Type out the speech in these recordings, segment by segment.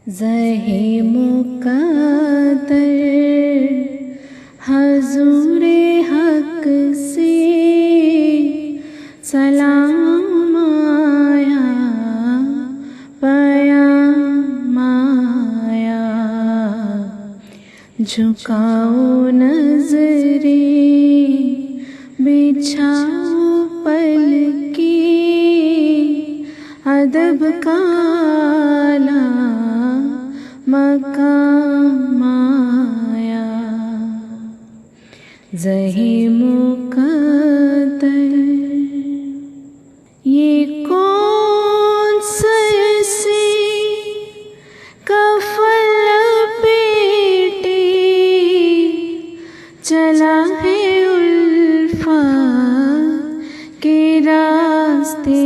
ज़हे मुक़द्दर हज़ूरे हक़ से सलाम आया, पयाम आया। झुकाओ नज़रें, बिछाओ पलके, अदब का आला मकाम आया। ज़हे मुक़द्दर ये कौन से कफ़न लपेटे चला है उल्फ़त के रास्ते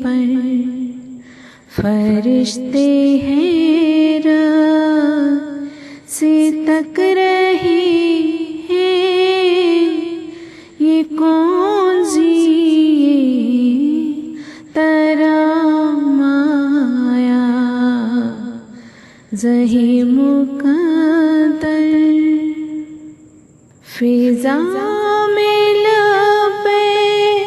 पर। फरिश्ते हैरान से तक रहे हैं, ये कौन सी तराम आया। ज़हे मुक़द्दर फ़िज़ा में लब्बैक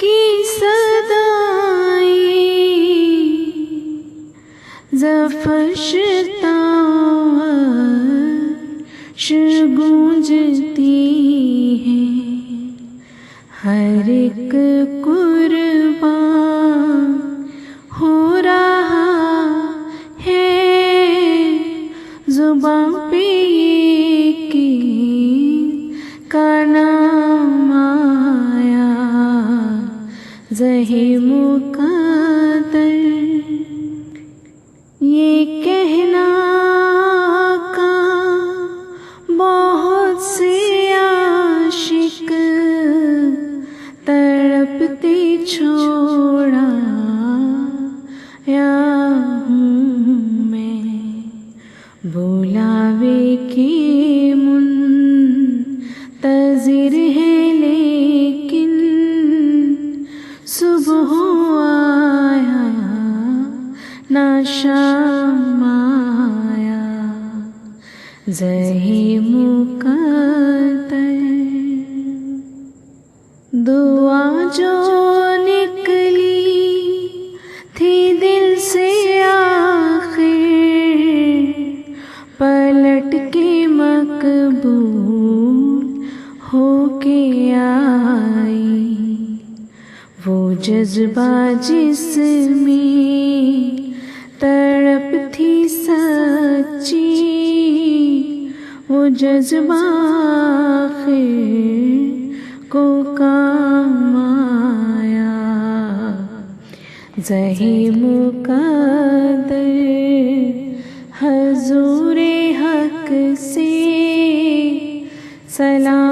की सदाएं ज़फ़रताओं अर्श गूंजती हैं। हर एक कुर्बान हो रहा है, ज़ुबान पे ये का नाम आया। ज़हे मुक़द्दर ये कहना का बहुत से आशिक तड़पते छोड़ा या हूँ मैं। बुलावे के मुंतज़िर है लेकिन सुबह आया ना शाम आया। ज़हे मुक़द्दर दुआ जो निकली थी दिल से आखिर, पलट के मकबूल होके आई। वो जज्बा जिसमें तड़प थी सच्ची, वो जज्बा आखिर को काम आया। ज़हे मुक़द्दर हज़ूरे हक़ से सलाम